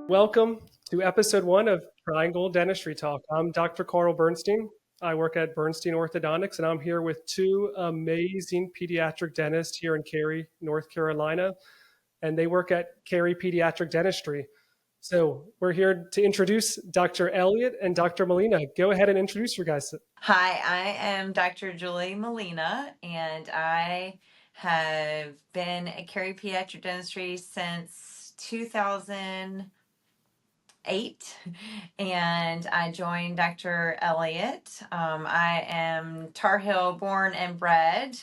Welcome to episode 1 of Triangle Dentistry Talk. I'm Dr. Carl Bernstein. I work at Bernstein Orthodontics, and I'm here with two amazing pediatric dentists here in Cary, North Carolina, and they work at Cary Pediatric Dentistry. So we're here to introduce Dr. Elliott and Dr. Molina. Go ahead and introduce your guys. Hi, I am Dr. Julie Molina, and I have been at Cary Pediatric Dentistry since 2008. And I joined Dr. Elliott. I am Tar Heel born and bred,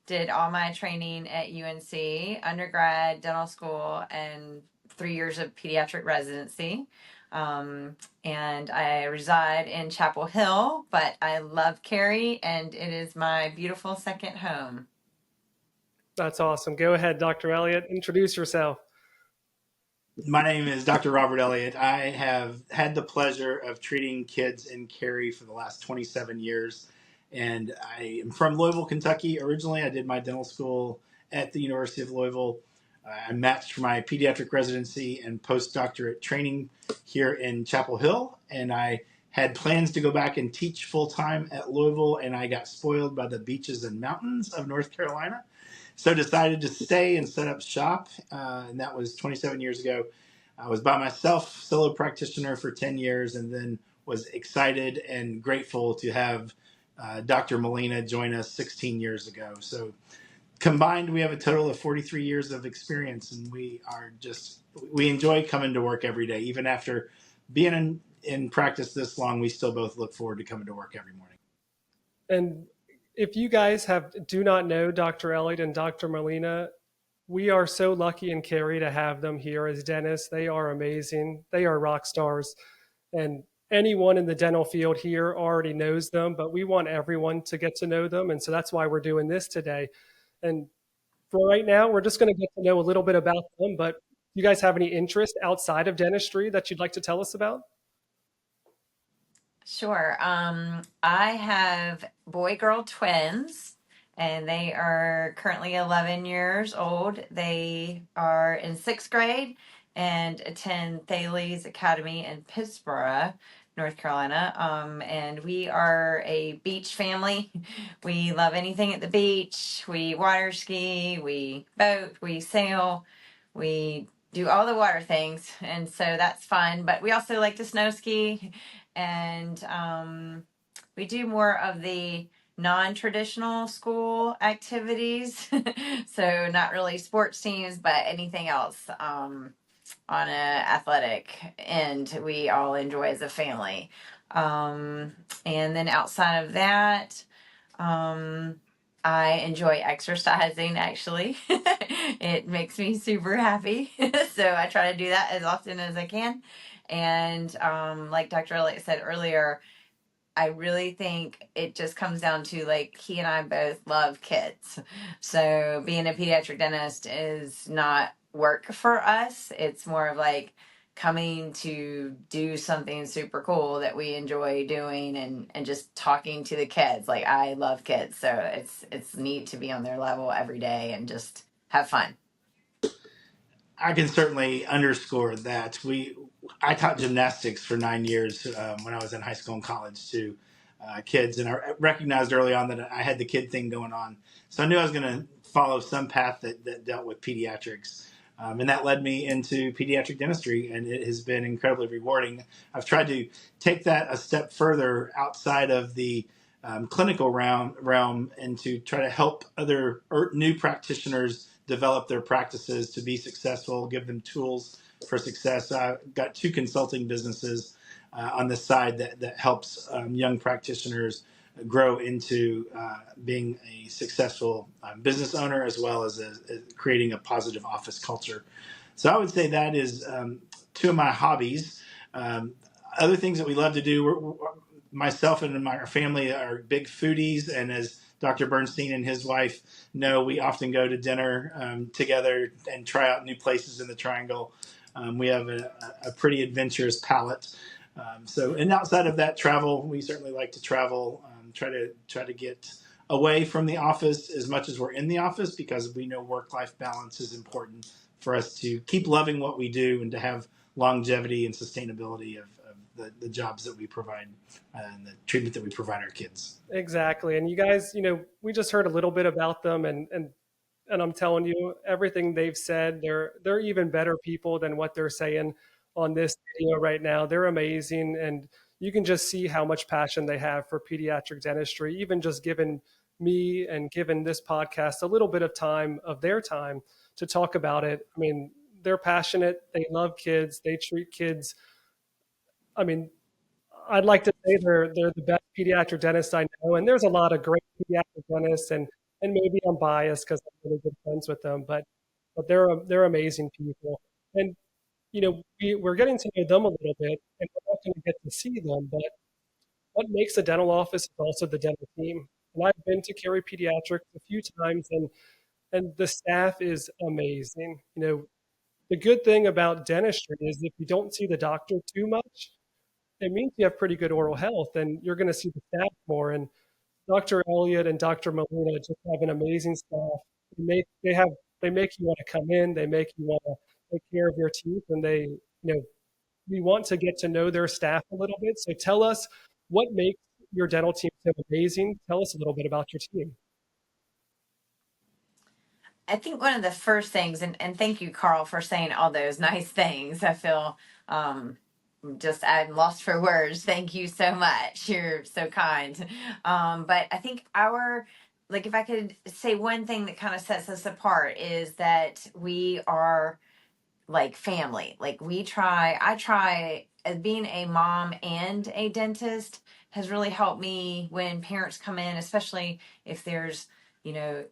did all my training at UNC, undergrad, dental school, and 3 years of pediatric residency. And I reside in Chapel Hill, but I love Cary, and it is my beautiful second home. That's awesome. Go ahead, Dr. Elliott. Introduce yourself. My name is Dr. Robert Elliott. I have had the pleasure of treating kids in Cary for the last 27 years. And I am from Louisville, Kentucky. Originally, I did my dental school at the University of Louisville. I matched for my pediatric residency and postdoctorate training here in Chapel Hill. And I had plans to go back and teach full-time at Louisville, and I got spoiled by the beaches and mountains of North Carolina. So decided to stay and set up shop, and that was 27 years ago. I was by myself, solo practitioner for 10 years, and then was excited and grateful to have Dr. Molina join us 16 years ago. So combined, we have a total of 43 years of experience, and we enjoy coming to work every day. Even after being in practice this long, we still both look forward to coming to work every morning. And if you guys do not know Dr. Elliott and Dr. Molina, we are so lucky in Cary to have them here as dentists. They are amazing. They are rock stars. And anyone in the dental field here already knows them, but we want everyone to get to know them. And so that's why we're doing this today. And for right now, we're just going to get to know a little bit about them. But do you guys have any interest outside of dentistry that you'd like to tell us about? Sure. I have boy-girl twins, and they are currently 11 years old. They are in 6th grade and attend Thales Academy in Pittsburgh, North Carolina. And we are a beach family. We love anything at the beach. We water ski, we boat, we sail, we do all the water things, and so that's fun. But we also like to snow ski, and we do more of the non-traditional school activities. So not really sports teams, but anything else on an athletic end we all enjoy as a family. And then outside of that, I enjoy exercising, actually. It makes me super happy. So I try to do that as often as I can. And like Dr. Elliott said earlier, I really think it just comes down to, like, he and I both love kids. So being a pediatric dentist is not work for us. It's more of like coming to do something super cool that we enjoy doing, and just talking to the kids. Like, I love kids, so it's neat to be on their level every day and just have fun. I can certainly underscore that. I taught gymnastics for 9 years when I was in high school and college to kids, and I recognized early on that I had the kid thing going on. So I knew I was going to follow some path that dealt with pediatrics, and that led me into pediatric dentistry, and it has been incredibly rewarding. I've tried to take that a step further outside of the clinical realm and to try to help other new practitioners develop their practices to be successful, give them tools for success. I've got 2 consulting businesses on the side that helps young practitioners grow into being a successful business owner, as well as creating a positive office culture. So I would say that is 2 of my hobbies. Other things that we love to do, myself and my family are big foodies, and as Dr. Bernstein and his wife know, we often go to dinner together and try out new places in the Triangle. We have a pretty adventurous palate. And outside of that, travel, we certainly like to travel, try to get away from the office as much as we're in the office, because we know work-life balance is important for us to keep loving what we do and to have longevity and sustainability of the jobs that we provide and the treatment that we provide our kids. Exactly. And you guys, we just heard a little bit about them, and I'm telling you, everything they've said, they're even better people than what they're saying on this video right now. They're amazing, and you can just see how much passion they have for pediatric dentistry, even just giving me and giving this podcast a little bit of time of their time to talk about it. I mean, they're passionate, they love kids, they treat kids. I mean, I'd like to say they're the best pediatric dentists I know, and there's a lot of great pediatric dentists, and maybe I'm biased because I'm really good friends with them, but they're amazing people, and we're getting to know them a little bit, and we're not going to get to see them, but what makes a dental office is also the dental team. And I've been to Cary Pediatric a few times, and the staff is amazing. The good thing about dentistry is if you don't see the doctor too much, it means you have pretty good oral health and you're going to see the staff more. And Dr. Elliott and Dr. Molina just have an amazing staff. They make you want to come in, they make you want to take care of your teeth, and we want to get to know their staff a little bit. So tell us what makes your dental team so amazing. Tell us a little bit about your team. I think one of the first things, and thank you, Carl, for saying all those nice things. I feel I'm lost for words. Thank you so much. You're so kind. But I think if I could say one thing that kind of sets us apart is that we are like family. I try as being a mom and a dentist has really helped me when parents come in, especially if there's,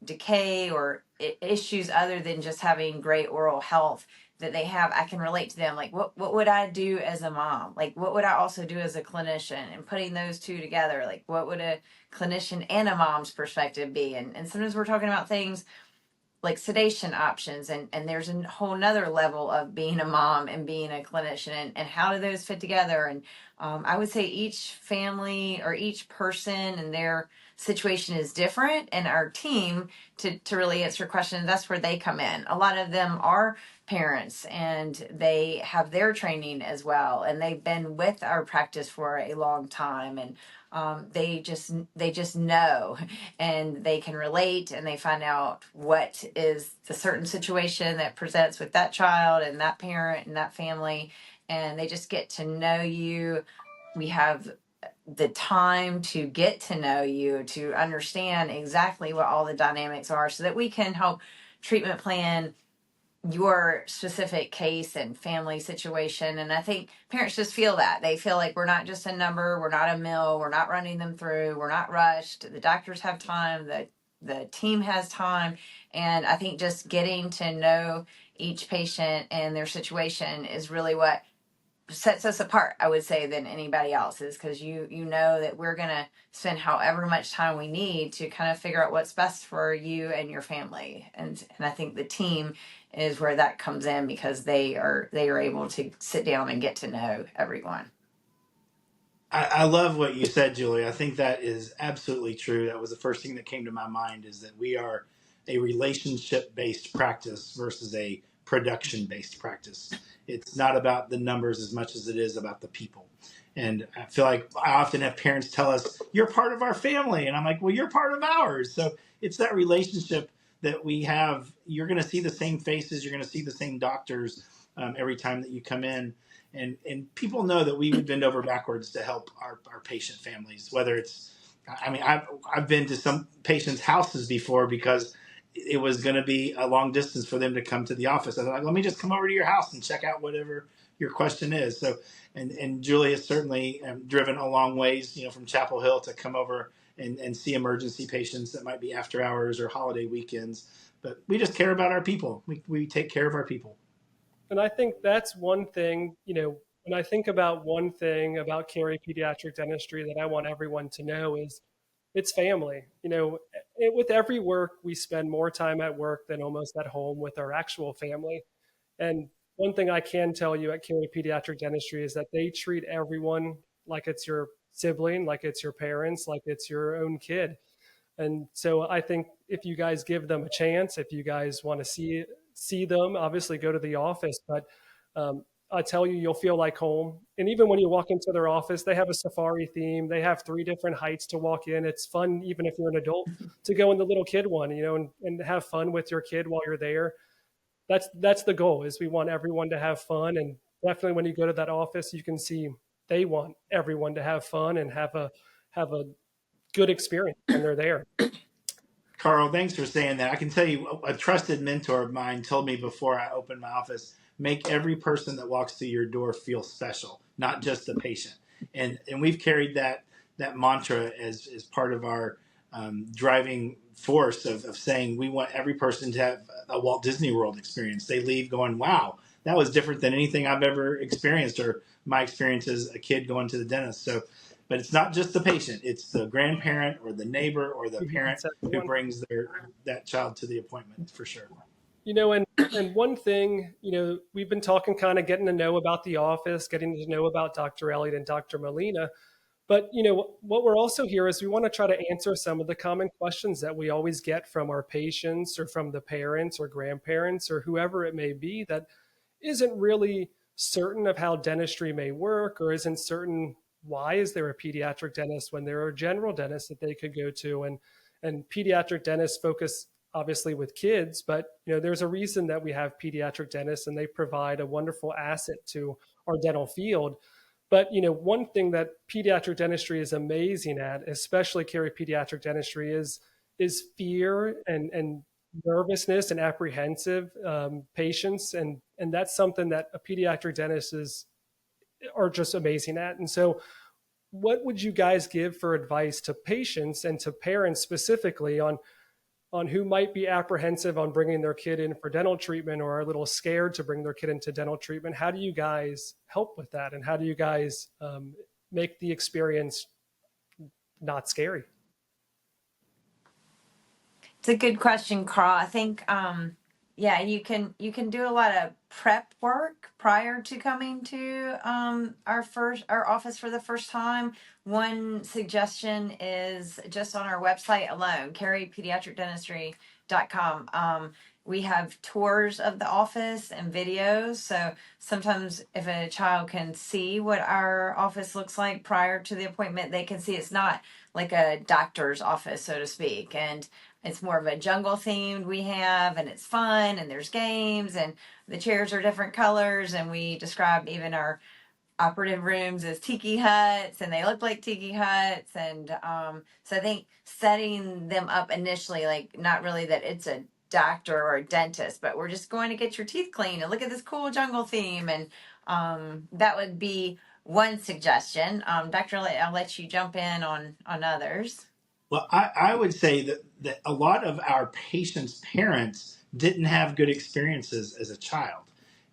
decay or issues other than just having great oral health that they have. I can relate to them. Like, what would I do as a mom? Like, what would I also do as a clinician? And putting those two together, like, what would a clinician and a mom's perspective be? And sometimes we're talking about things like sedation options, and there's a whole nother level of being a mom and being a clinician, and how do those fit together. And I would say each family or each person and their situation is different, and our team, to really answer your question, that's where they come in. A lot of them are parents and they have their training as well, and they've been with our practice for a long time, and they just know, and they can relate, and they find out what is the certain situation that presents with that child and that parent and that family, and they just get to know you. We have the time to get to know you, to understand exactly what all the dynamics are, so that we can help treatment plan your specific case and family situation. And I think parents just feel that. They feel like we're not just a number, we're not a mill, we're not running them through, we're not rushed. The doctors have time, the team has time. And I think just getting to know each patient and their situation is really what sets us apart, I would say, than anybody else's, because you know that we're going to spend however much time we need to kind of figure out what's best for you and your family. And I think the team is where that comes in, because they are able to sit down and get to know everyone. I love what you said, Julie. I think that is absolutely true. That was the first thing that came to my mind, is that we are a relationship-based practice versus a production-based practice. It's not about the numbers as much as it is about the people. And I feel like I often have parents tell us, "You're part of our family." And I'm like, "Well, you're part of ours." So it's that relationship that we have. You're going to see the same faces. You're going to see the same doctors every time that you come in, and people know that we would bend over backwards to help our patient families. Whether it's, I mean, I've been to some patients' houses before because it was going to be a long distance for them to come to the office. I thought, let me just come over to your house and check out whatever your question is. So, and Julie has certainly driven a long ways, from Chapel Hill to come over and see emergency patients that might be after hours or holiday weekends. But we just care about our people. We take care of our people. And I think that's one thing, when I think about one thing about Cary Pediatric Dentistry that I want everyone to know is it's family. With every work, we spend more time at work than almost at home with our actual family. And one thing I can tell you at Cary Pediatric Dentistry is that they treat everyone like it's your sibling, like it's your parents, like it's your own kid. And so I think if you guys give them a chance, if you guys want to see them, obviously go to the office. But I tell you, you'll feel like home. And even when you walk into their office, they have a safari theme. They have 3 different heights to walk in. It's fun, even if you're an adult, to go in the little kid one, and have fun with your kid while you're there. That's the goal. Is we want everyone to have fun, and definitely when you go to that office, you can see they want everyone to have fun and have a good experience when they're there. Carl, thanks for saying that. I can tell you, a trusted mentor of mine told me before I opened my office, make every person that walks through your door feel special, not just the patient. And we've carried that mantra as part of our driving force of saying we want every person to have a Walt Disney World experience. They leave going, wow, that was different than anything I've ever experienced, or my experience as a kid going to the dentist. So, but it's not just the patient; it's the grandparent or the neighbor or the parent It's who everyone. brings that child to the appointment, for sure. And one thing, we've been talking, kind of getting to know about the office, getting to know about Dr. Elliott and Dr. Molina. But what we're also here is we want to try to answer some of the common questions that we always get from our patients or from the parents or grandparents or whoever it may be that isn't really certain of how dentistry may work, or isn't certain why is there a pediatric dentist when there are general dentists that they could go to. And pediatric dentists focus obviously with kids, but there's a reason that we have pediatric dentists, and they provide a wonderful asset to our dental field. But one thing that pediatric dentistry is amazing at, especially Cary Pediatric Dentistry, is fear and nervousness and apprehensive patients, and that's something that a pediatric dentist are just amazing at. And so, what would you guys give for advice to patients and to parents specifically on who might be apprehensive on bringing their kid in for dental treatment, or are a little scared to bring their kid into dental treatment? How do you guys help with that? And how do you guys make the experience not scary? It's a good question, Carl. I think, yeah, you can do a lot of prep work prior to coming to our office for the first time. One suggestion is just on our website alone, carypediatricdentistry.com. We have tours of the office and videos. So sometimes if a child can see what our office looks like prior to the appointment, they can see it's not like a doctor's office, so to speak. And it's more of a jungle themed we have, and it's fun, and there's games, and the chairs are different colors, and we describe even our operative rooms as tiki huts, and they look like tiki huts. And so I think setting them up initially, like not really that it's a doctor or a dentist, but we're just going to get your teeth cleaned and look at this cool jungle theme. And that would be one suggestion. Dr. I'll let you jump in on others. Well, I would say that a lot of our patients' parents didn't have good experiences as a child.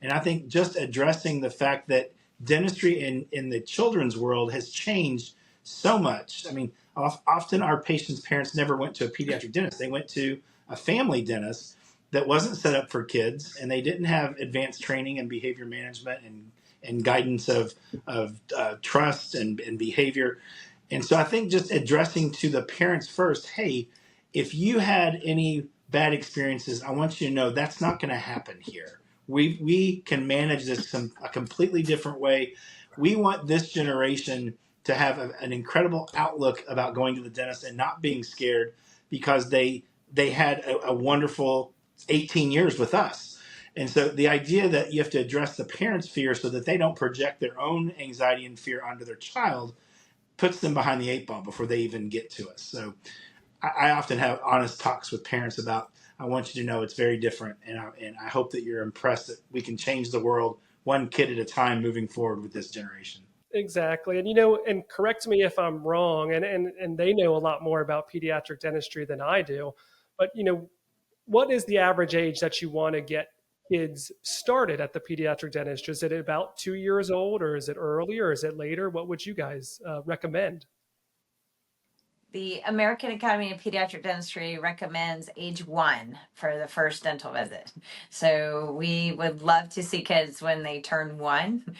And I think just addressing the fact that dentistry in the children's world has changed so much. I mean, often our patients' parents never went to a pediatric dentist, they went to a family dentist that wasn't set up for kids, and they didn't have advanced training in behavior management and guidance of trust and behavior. And so I think just addressing to the parents first, hey, if you had any bad experiences, I want you to know that's not going to happen here. We can manage this a completely different way. We want this generation to have an incredible outlook about going to the dentist and not being scared because they had a wonderful 18 years with us. And so the idea that you have to address the parents' fear so that they don't project their own anxiety and fear onto their child puts them behind the 8 ball before they even get to us. So I often have honest talks with parents about, I want you to know it's very different. And I hope that you're impressed that we can change the world one kid at a time moving forward with this generation. Exactly. And and correct me if I'm wrong, and they know a lot more about pediatric dentistry than I do, but what is the average age that you want to get kids started at the pediatric dentist? Is it about 2 years old, or is it earlier, or is it later? What would you guys recommend? The American Academy of Pediatric Dentistry recommends age 1 for the first dental visit. So we would love to see kids when they turn 1,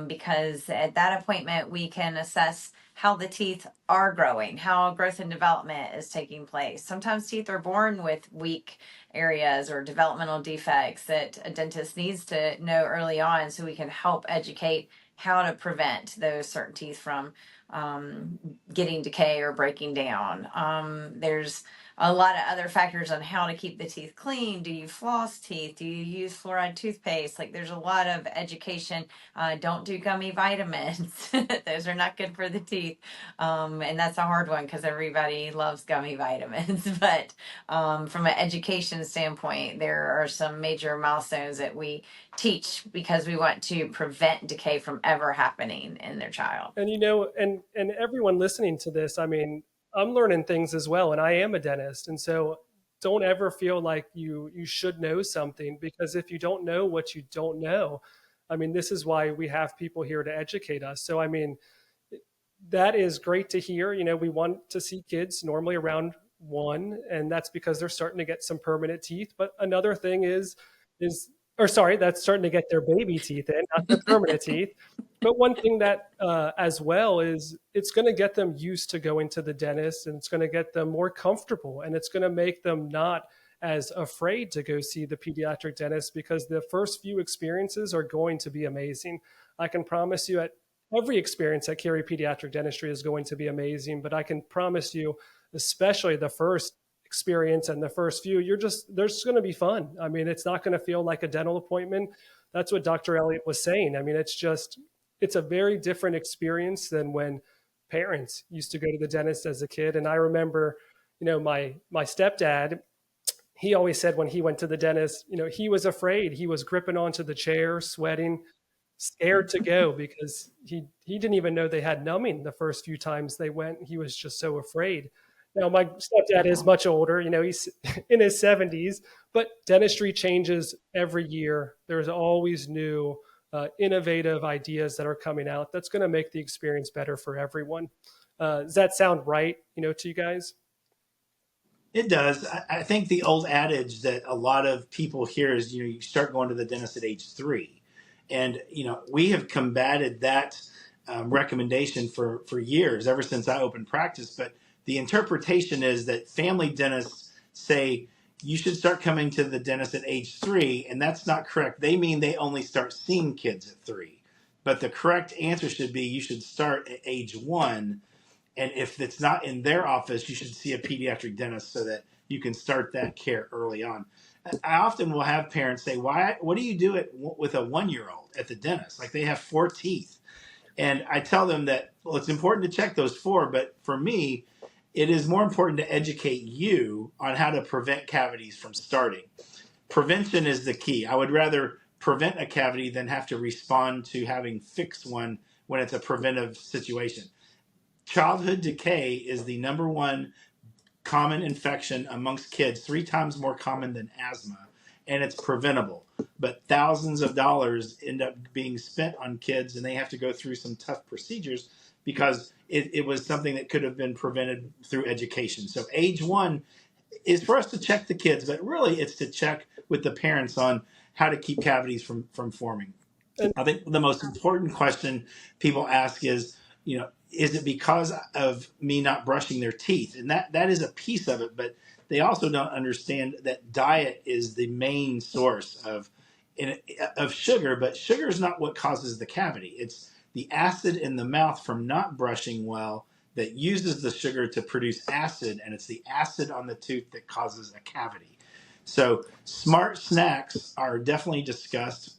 because at that appointment we can assess how the teeth are growing, how growth and development is taking place. Sometimes teeth are born with weak areas or developmental defects that a dentist needs to know early on, so we can help educate how to prevent those certain teeth from getting decay or breaking down. There's a lot of other factors on how to keep the teeth clean. Do you floss teeth? Do you use fluoride toothpaste? Like, there's a lot of education. Don't do gummy vitamins. Those are not good for the teeth. And that's a hard one because everybody loves gummy vitamins. But from an education standpoint, there are some major milestones that we teach because we want to prevent decay from ever happening in their child. And and everyone listening to this, I mean, I'm learning things as well, and I am a dentist, and so don't ever feel like you should know something, because if you don't know what you don't know, I mean, this is why we have people here to educate us. So I mean, that is great to hear. We want to see kids normally around 1, and that's because they're starting to get some permanent teeth. But another thing or sorry, that's starting to get their baby teeth in, not their permanent teeth. But one thing that as well is it's going to get them used to going to the dentist, and it's going to get them more comfortable, and it's going to make them not as afraid to go see the pediatric dentist, because the first few experiences are going to be amazing. I can promise you, at every experience at Cary Pediatric Dentistry is going to be amazing, but I can promise you, especially the first experience and the first few, they're just going to be fun. I mean, it's not going to feel like a dental appointment. That's what Dr. Elliott was saying. I mean, it's a very different experience than when parents used to go to the dentist as a kid. And I remember, my stepdad, he always said when he went to the dentist, he was afraid. He was gripping onto the chair, sweating, scared to go, because he didn't even know they had numbing the first few times they went. He was just so afraid. Now, my stepdad is much older, he's in his 70s, but dentistry changes every year. There's always new innovative ideas that are coming out that's going to make the experience better for everyone. Does that sound right, to you guys? It does. I think the old adage that a lot of people hear is, you start going to the dentist at age 3. And, we have combated that recommendation for years, ever since I opened practice. But the interpretation is that family dentists say you should start coming to the dentist at age 3. And that's not correct. They mean they only start seeing kids at 3. But the correct answer should be you should start at age 1. And if it's not in their office, you should see a pediatric dentist so that you can start that care early on. I often will have parents say, what do you do with a 1-year-old at the dentist? Like, they have 4 teeth. And I tell them that, well, it's important to check those 4, but for me, it is more important to educate you on how to prevent cavities from starting. Prevention is the key. I would rather prevent a cavity than have to respond to having fixed one when it's a preventive situation. Childhood decay is the number 1 common infection amongst kids, 3 times more common than asthma, and it's preventable. But thousands of dollars end up being spent on kids, and they have to go through some tough procedures because it was something that could have been prevented through education. So age 1 is for us to check the kids, but really it's to check with the parents on how to keep cavities from forming. I think the most important question people ask is, is it because of me not brushing their teeth? And that is a piece of it, but they also don't understand that diet is the main source of sugar, but sugar is not what causes the cavity. It's the acid in the mouth from not brushing well that uses the sugar to produce acid, and it's the acid on the tooth that causes a cavity. So smart snacks are definitely discussed.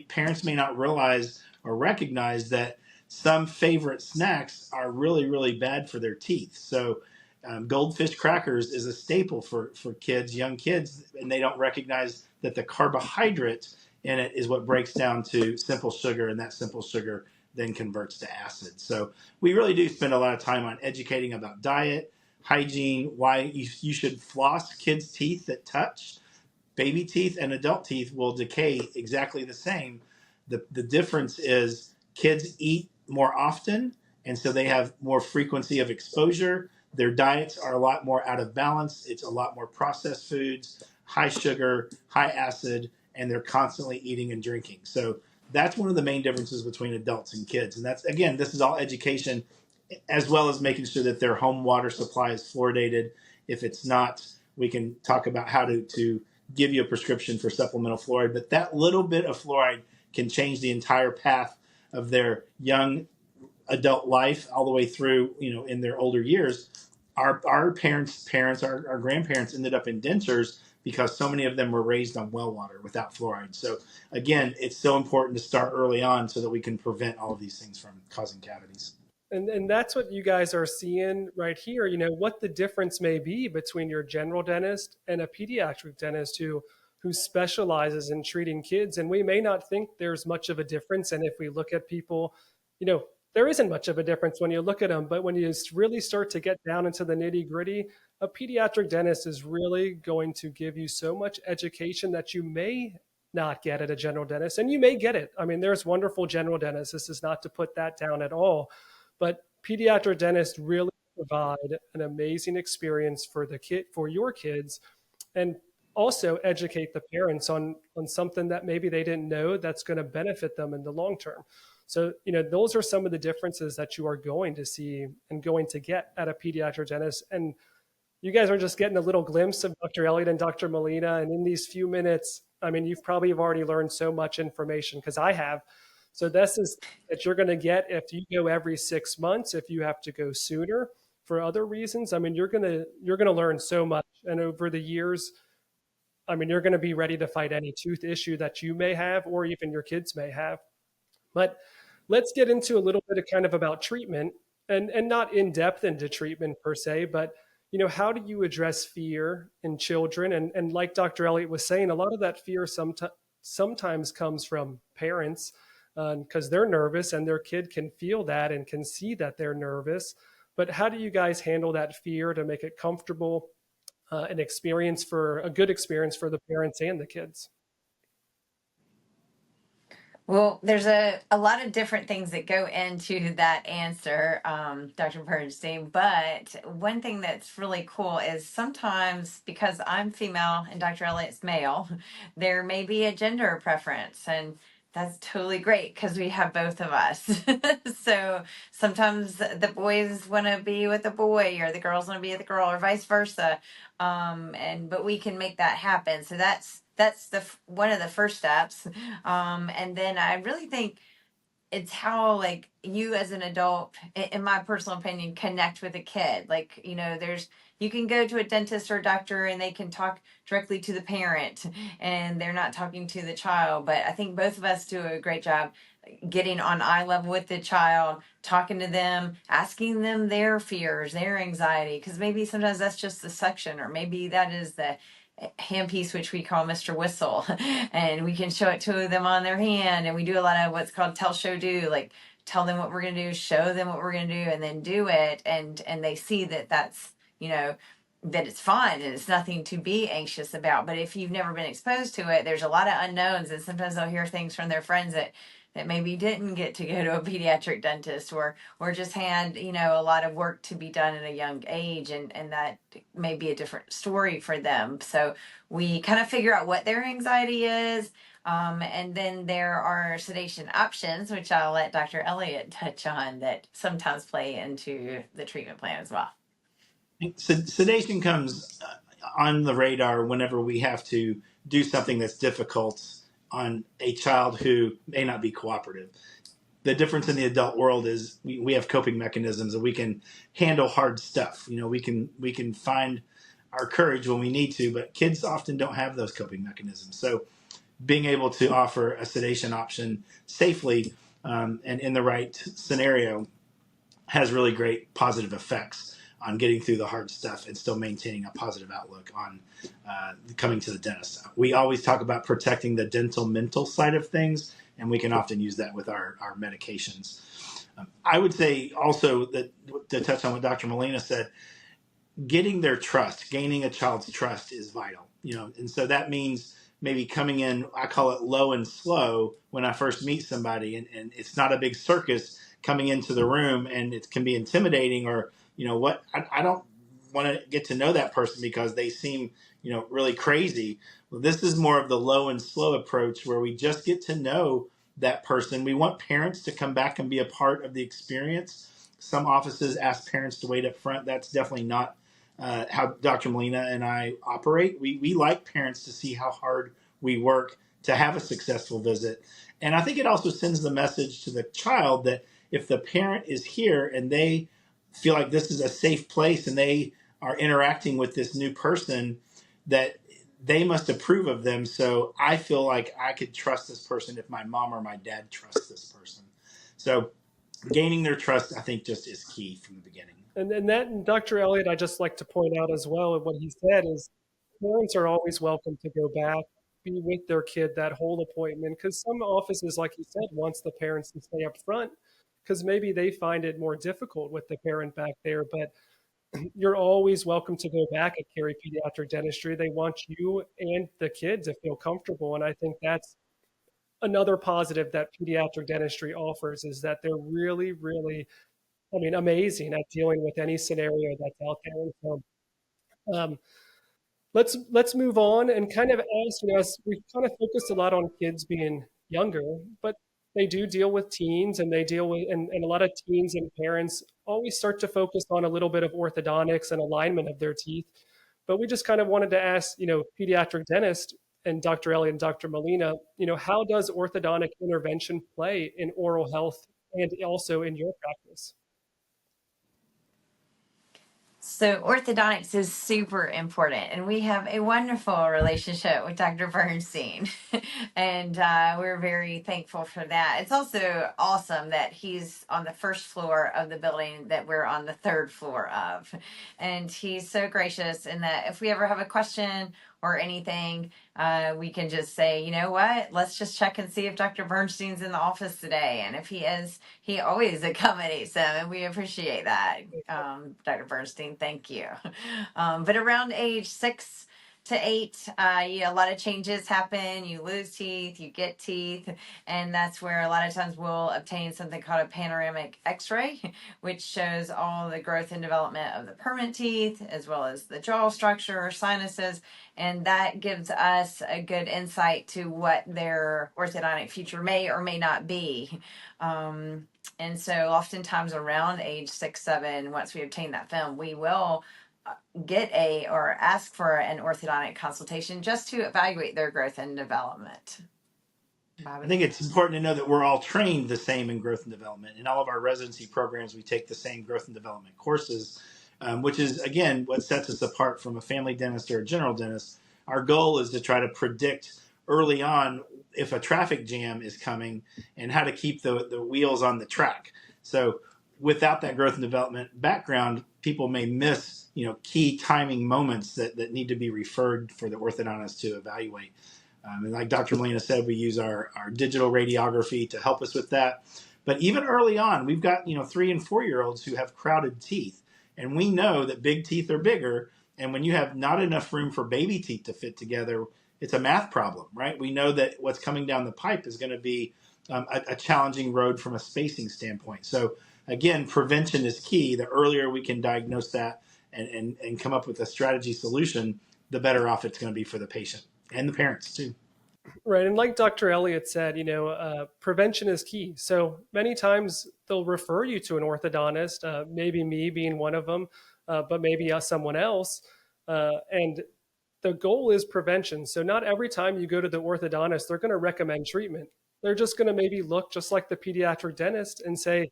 Parents may not realize or recognize that some favorite snacks are really, really bad for their teeth. So goldfish crackers is a staple for kids, young kids, and they don't recognize that the carbohydrate in it is what breaks down to simple sugar, and that simple sugar then converts to acid. So we really do spend a lot of time on educating about diet, hygiene, why you should floss kids' teeth that touch. Baby teeth and adult teeth will decay exactly the same. The difference is kids eat more often, and so they have more frequency of exposure. Their diets are a lot more out of balance. It's a lot more processed foods, high sugar, high acid, and they're constantly eating and drinking. So that's one of the main differences between adults and kids. And that's, again, this is all education. as well as making sure that their home water supply is fluoridated. If it's not, we can talk about how to give you a prescription for supplemental fluoride. But that little bit of fluoride can change the entire path of their young adult life all the way through, in their older years. Our parents, our grandparents ended up in dentures because so many of them were raised on well water without fluoride. So again, it's so important to start early on so that we can prevent all of these things from causing cavities. And that's what you guys are seeing right here, what the difference may be between your general dentist and a pediatric dentist who specializes in treating kids. And we may not think there's much of a difference. And if we look at people, there isn't much of a difference when you look at them. But when you really start to get down into the nitty gritty, a pediatric dentist is really going to give you so much education that you may not get at a general dentist, and you may get it. I mean, there's wonderful general dentists. This is not to put that down at all, but pediatric dentists really provide an amazing experience for your kids, and also educate the parents on something that maybe they didn't know that's going to benefit them in the long term. So, those are some of the differences that you are going to see and going to get at a pediatric dentist. And you guys are just getting a little glimpse of Dr. Elliott and Dr. Molina. And in these few minutes, I mean, you've probably already learned so much information, because I have. So this is that you're going to get if you go every 6 months, if you have to go sooner for other reasons. I mean, you're going to learn so much. And over the years, I mean, you're going to be ready to fight any tooth issue that you may have, or even your kids may have. But let's get into a little bit of kind of about treatment, and not in depth into treatment per se, but how do you address fear in children? And like Dr. Elliott was saying, a lot of that fear sometimes comes from parents, because they're nervous, and their kid can feel that and can see that they're nervous. But how do you guys handle that fear to make it comfortable, a good experience for the parents and the kids? Well, there's a lot of different things that go into that answer, Dr. Bernstein. But one thing that's really cool is sometimes, because I'm female and Dr. Elliott's male, there may be a gender preference. And that's totally great because we have both of us. So sometimes the boys want to be with the boy, or the girls want to be with the girl, or vice versa. But we can make that happen. So that's one of the first steps. And then I really think it's how, like, you as an adult, in my personal opinion, connect with a kid. Like, you can go to a dentist or a doctor and they can talk directly to the parent, and they're not talking to the child. But I think both of us do a great job getting on eye level with the child, talking to them, asking them their fears, their anxiety, because maybe sometimes that's just the suction, or maybe that is the handpiece, which we call Mr. Whistle, and we can show it to them on their hand. And we do a lot of what's called tell, show, do, like tell them what we're going to do, show them what we're going to do, and then do it. And they see that that's, that it's fun and it's nothing to be anxious about. But if you've never been exposed to it, there's a lot of unknowns, and sometimes they'll hear things from their friends that maybe didn't get to go to a pediatric dentist, or just had, a lot of work to be done at a young age, and that may be a different story for them. So we kind of figure out what their anxiety is. And then there are sedation options, which I'll let Dr. Elliott touch on, that sometimes play into the treatment plan as well. Sedation comes on the radar whenever we have to do something that's difficult on a child who may not be cooperative. The difference in the adult world is we have coping mechanisms, and we can handle hard stuff. We can find our courage when we need to, but kids often don't have those coping mechanisms. So being able to offer a sedation option safely, and in the right scenario, has really great positive effects on getting through the hard stuff and still maintaining a positive outlook on coming to the dentist. We always talk about protecting the dental mental side of things, and we can often use that with our medications. I would say also that, to touch on what Dr. Molina said, getting their trust, gaining a child's trust is vital. And so that means maybe coming in, I call it low and slow when I first meet somebody, and it's not a big circus coming into the room, and it can be intimidating, or I don't want to get to know that person because they seem really crazy. Well, this is more of the low and slow approach, where we just get to know that person. We want parents to come back and be a part of the experience, Some offices ask parents to wait up front. That's definitely not how Dr. Molina and I operate. We like parents to see how hard we work to have a successful visit. And I think it also sends the message to the child that if the parent is here and they feel like this is a safe place and they are interacting with this new person, that they must approve of them. So I feel like I could trust this person if my mom or my dad trusts this person. So gaining their trust, I think, just is key from the beginning. And that, Dr. Elliott, I just like to point out as well, and what he said is parents are always welcome to go back, be with their kid that whole appointment, because some offices, like you said, wants the parents to stay up front because maybe they find it more difficult with the parent back there. But you're always welcome to go back at Cary Pediatric Dentistry. They want you and the kid to feel comfortable, and I think that's another positive that pediatric dentistry offers is that they're really, really, I mean, amazing at dealing with any scenario that's out there. And so, um, let's move on and kind of as as we've kind of focused a lot on kids being younger, but they do deal with teens and they deal with and a lot of teens and parents always start to focus on a little bit of orthodontics and alignment of their teeth. But we just kind of wanted to ask, pediatric dentist and Dr. Elliott and Dr. Molina, how does orthodontic intervention play in oral health and also in your practice? So orthodontics is super important, and we have a wonderful relationship with Dr. Bernstein, and we're very thankful for that. It's also awesome that he's on the first floor of the building that we're on the third floor of, and he's so gracious in that if we ever have a question or anything, we can just say, you know what, let's just check and see if Dr. Bernstein's in the office today. And if he is, he always accommodates them, and we appreciate that. Dr. Bernstein, thank you. But around age 6 to 8, a lot of changes happen. You lose teeth, you get teeth, and that's where a lot of times we'll obtain something called a panoramic x-ray, which shows all the growth and development of the permanent teeth, as well as the jaw structure, sinuses, and that gives us a good insight to what their orthodontic future may or may not be. And so oftentimes around age 6, 7, once we obtain that film, we will get or ask for an orthodontic consultation just to evaluate their growth and development. I think it's important to know that we're all trained the same in growth and development. In all of our residency programs, we take the same growth and development courses, which is, again, what sets us apart from a family dentist or a general dentist. Our goal is to try to predict early on if a traffic jam is coming and how to keep the wheels on the track. So without that growth and development background, people may miss key timing moments that need to be referred for the orthodontist to evaluate. And like Dr. Molina said, we use our digital radiography to help us with that. But even early on, we've got 3 and 4 year olds who have crowded teeth, and we know that big teeth are bigger. And when you have not enough room for baby teeth to fit together, it's a math problem, right? We know that what's coming down the pipe is going to be a challenging road from a spacing standpoint. So again, prevention is key. The earlier we can diagnose that and come up with a strategy solution, the better off it's going to be for the patient and the parents too. Right. And like Dr. Elliott said, prevention is key. So many times they'll refer you to an orthodontist, maybe me being one of them, but maybe someone else. And the goal is prevention. So not every time you go to the orthodontist, they're going to recommend treatment. They're just going to maybe look just like the pediatric dentist and say,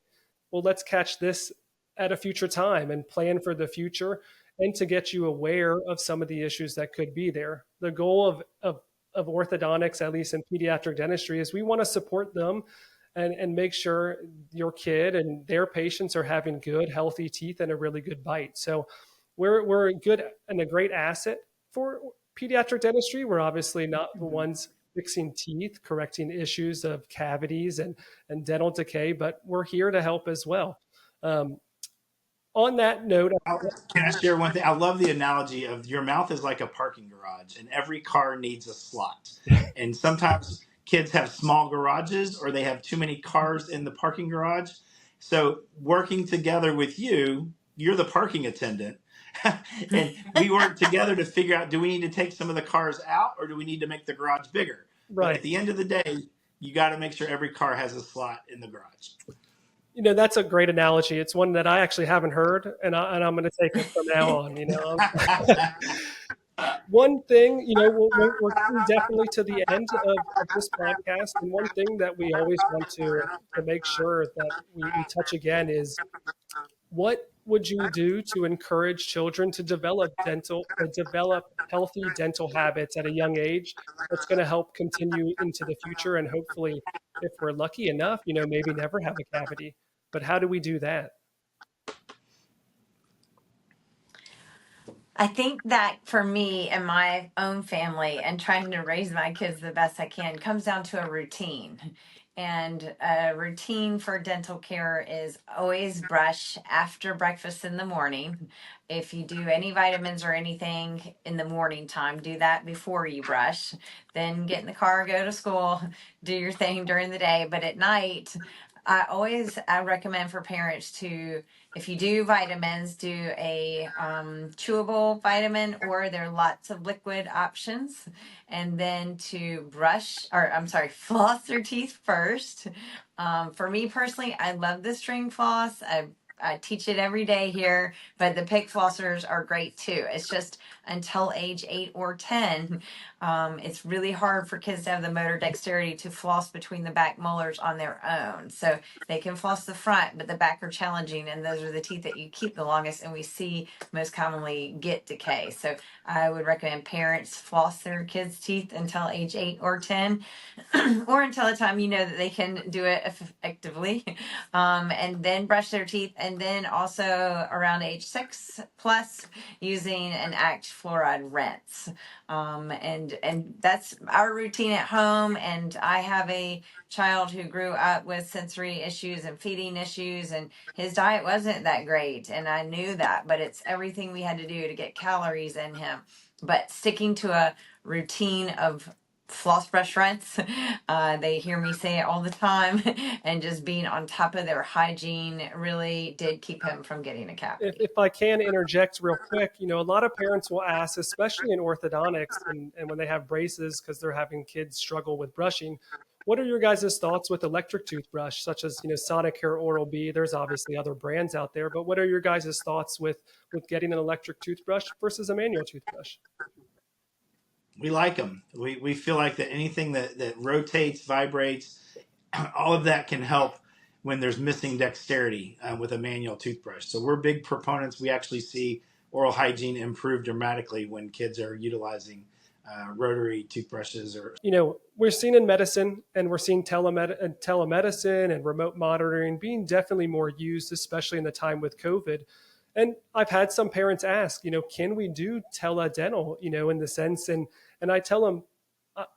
well, let's catch this at a future time and plan for the future and to get you aware of some of the issues that could be there. The goal of orthodontics, at least in pediatric dentistry, is we want to support them and make sure your kid and their patients are having good, healthy teeth and a really good bite. So we're a good and a great asset for pediatric dentistry. We're obviously not the ones fixing teeth, correcting issues of cavities and dental decay, but we're here to help as well. On that note, can I share one thing? I love the analogy of your mouth is like a parking garage, and every car needs a slot. And sometimes kids have small garages or they have too many cars in the parking garage. So working together with you're the parking attendant. And we work together to figure out, do we need to take some of the cars out or do we need to make the garage bigger? right. But at the end of the day, you got to make sure every car has a slot in the garage. That's a great analogy. It's one that I actually haven't heard, and I'm going to take it from now on. One thing, we're getting definitely to the end of this podcast, and one thing that we always want to make sure that we touch again is, what would you do to encourage children to develop healthy dental habits at a young age that's going to help continue into the future, and hopefully, if we're lucky enough, maybe never have a cavity. But how do we do that? I think that for me and my own family and trying to raise my kids the best I can comes down to a routine. And a routine for dental care is always brush after breakfast in the morning. If you do any vitamins or anything in the morning time, do that before you brush. Then get in the car, go to school, do your thing during the day. But at night, I recommend for parents to, if you do vitamins, do a chewable vitamin, or there are lots of liquid options. And then to floss their teeth first. For me personally, I love the string floss. I teach it every day here, but the pick flossers are great too. It's just until age 8 or 10, it's really hard for kids to have the motor dexterity to floss between the back molars on their own. So they can floss the front, but the back are challenging, and those are the teeth that you keep the longest, and we see most commonly get decay. So I would recommend parents floss their kids' teeth until age 8 or 10, or until the time that they can do it effectively, and then brush their teeth, and then also around age 6 plus using an Act fluoride rinse. And that's our routine at home. And I have a child who grew up with sensory issues and feeding issues, and his diet wasn't that great, and I knew that, but it's everything we had to do to get calories in him. But sticking to a routine of floss brush rinse, they hear me say it all the time, and just being on top of their hygiene really did keep him from getting a cavity. If I can interject real quick, a lot of parents will ask, especially in orthodontics and when they have braces because they're having kids struggle with brushing, what are your guys' thoughts with electric toothbrush, such as, Sonicare, Oral-B? There's obviously other brands out there, but what are your guys' thoughts with getting an electric toothbrush versus a manual toothbrush? We like them. We feel like that anything that rotates, vibrates, all of that can help when there's missing dexterity with a manual toothbrush. So we're big proponents. We actually see oral hygiene improve dramatically when kids are utilizing rotary toothbrushes. We're seeing in medicine, and we're seeing telemedicine and remote monitoring being definitely more used, especially in the time with COVID. And I've had some parents ask, can we do teledental, in the sense, and I tell them,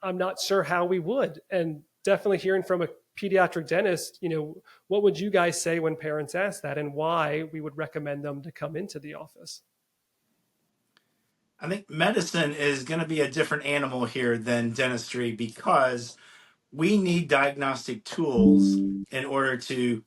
I'm not sure how we would. And definitely hearing from a pediatric dentist, what would you guys say when parents ask that, and why we would recommend them to come into the office? I think medicine is going to be a different animal here than dentistry, because we need diagnostic tools in order to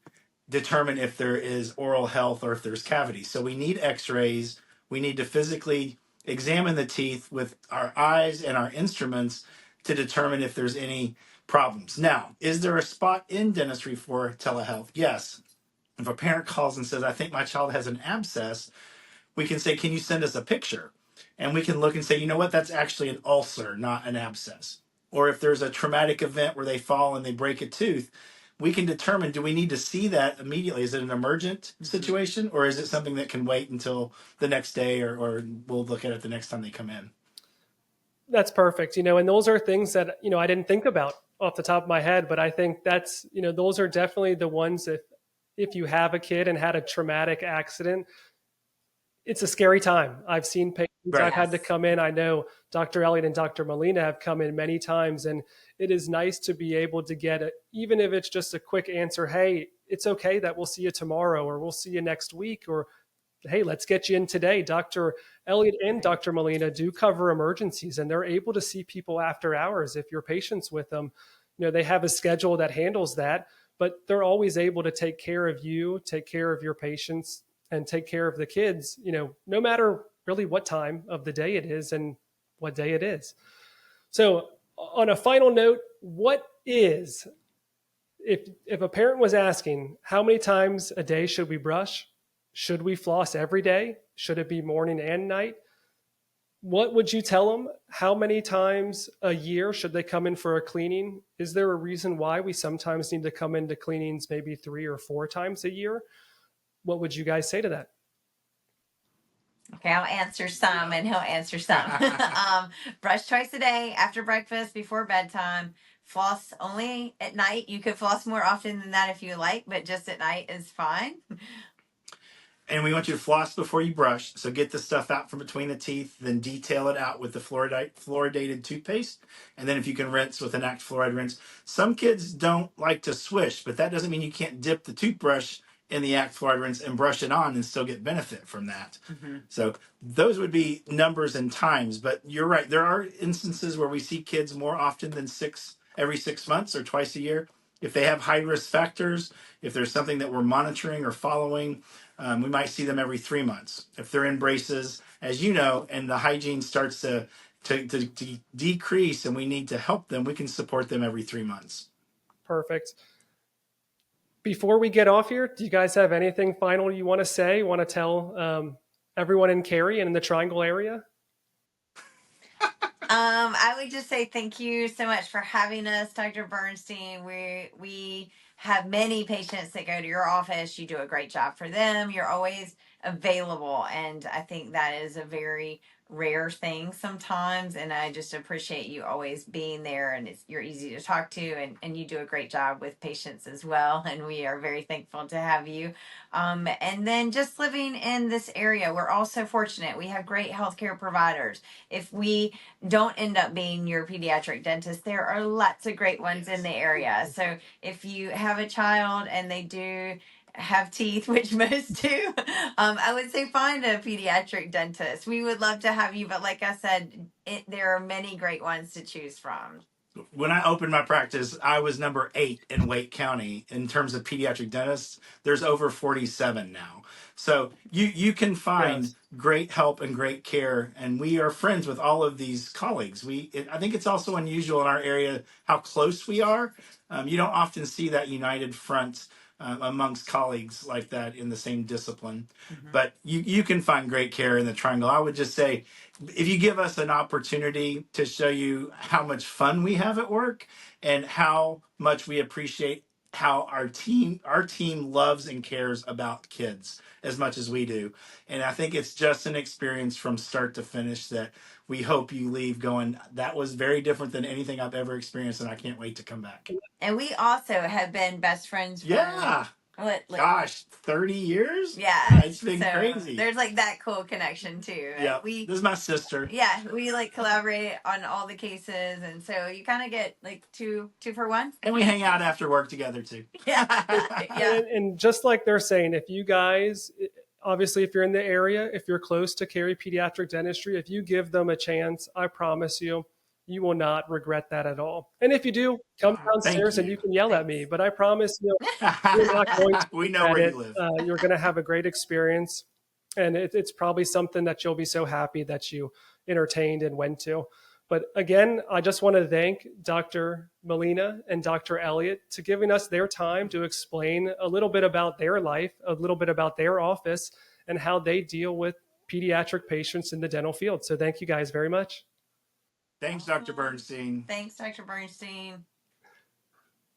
determine if there is oral health or if there's cavities. So we need x-rays. We need to physically examine the teeth with our eyes and our instruments to determine if there's any problems. Now, is there a spot in dentistry for telehealth? Yes. If a parent calls and says, I think my child has an abscess, we can say, can you send us a picture? And we can look and say, you know what, that's actually an ulcer, not an abscess. Or if there's a traumatic event where they fall and they break a tooth, we can determine, do we need to see that immediately? Is it an emergent situation, or is it something that can wait until the next day, or we'll look at it the next time they come in? That's perfect. And those are things that, I didn't think about off the top of my head, but I think that's, those are definitely the ones that if you have a kid and had a traumatic accident, it's a scary time. I've seen patients, Right. I've had to come in. I know Dr. Elliott and Dr. Molina have come in many times, and it is nice to be able to get it, even if it's just a quick answer. Hey, it's okay that we'll see you tomorrow, or we'll see you next week, or hey, let's get you in today. Dr. Elliott and Dr. Molina do cover emergencies, and they're able to see people after hours if you're patients with them. They have a schedule that handles that, but they're always able to take care of you, take care of your patients, and take care of the kids, no matter really what time of the day it is and what day it is. So on a final note, what is if a parent was asking how many times a day should we brush, should we floss every day, should it be morning and night, what would you tell them? How many times a year should they come in for a cleaning? Is there a reason why we sometimes need to come into cleanings maybe 3 or 4 times a year? What would you guys say to that? Okay, I'll answer some and he'll answer some. Brush twice a day, after breakfast, before bedtime. Floss only at night. You could floss more often than that if you like, but just at night is fine. And we want you to floss before you brush. So get the stuff out from between the teeth, then detail it out with the fluoridated toothpaste. And then if you can rinse with an active fluoride rinse. Some kids don't like to swish, but that doesn't mean you can't dip the toothbrush in the active fluoride rinse and brush it on and still get benefit from that. Mm-hmm. So those would be numbers and times. But you're right. There are instances where we see kids more often than every 6 months or twice a year. If they have high risk factors, if there's something that we're monitoring or following, we might see them every 3 months. If they're in braces, as you know, and the hygiene starts to decrease and we need to help them, we can support them every 3 months. Perfect. Before we get off here, do you guys have anything final you want to say? You want to tell everyone in Cary and in the Triangle area? I would just say thank you so much for having us, Dr. Bernstein. We have many patients that go to your office. You do a great job for them. You're always available, and I think that is a very rare thing sometimes. And I just appreciate you always being there, and you're easy to talk to, and you do a great job with patients as well. And we are very thankful to have you. And then just living in this area, we're also fortunate. We have great healthcare providers. If we don't end up being your pediatric dentist, there are lots of great ones in the area. So if you have a child and they do have teeth, which most do, I would say find a pediatric dentist. We would love to have you, but like I said, there are many great ones to choose from. When I opened my practice, I was number 8 in Wake County in terms of pediatric dentists. There's over 47 now. So you can find great help and great care, and we are friends with all of these colleagues. I think it's also unusual in our area how close we are. You don't often see that united front amongst colleagues like that in the same discipline. Mm-hmm. But you can find great care in the Triangle. I would just say, if you give us an opportunity to show you how much fun we have at work and how much we appreciate how our team loves and cares about kids as much as we do. And I think it's just an experience from start to finish that we hope you leave going, that was very different than anything I've ever experienced, and I can't wait to come back. And we also have been best friends for gosh, 30 years? Yeah. It's been crazy. There's like that cool connection too. Yeah. This is my sister. Yeah. We like collaborate on all the cases. And so you kind of get like two for one. And we hang out after work together too. Yeah. Yeah. And just like they're saying, if you guys, obviously, if you're in the area, if you're close to Cary Pediatric Dentistry, if you give them a chance, I promise you, you will not regret that at all. And if you do, come downstairs and you can yell at me. But I promise you, you're not going to. We know where you live. You're going to have a great experience. And it's probably something that you'll be so happy that you entertained and went to. But again, I just want to thank Dr. Molina and Dr. Elliott to giving us their time to explain a little bit about their life, a little bit about their office, and how they deal with pediatric patients in the dental field. So thank you guys very much. Thanks, Dr. Bernstein. Thanks, Dr. Bernstein.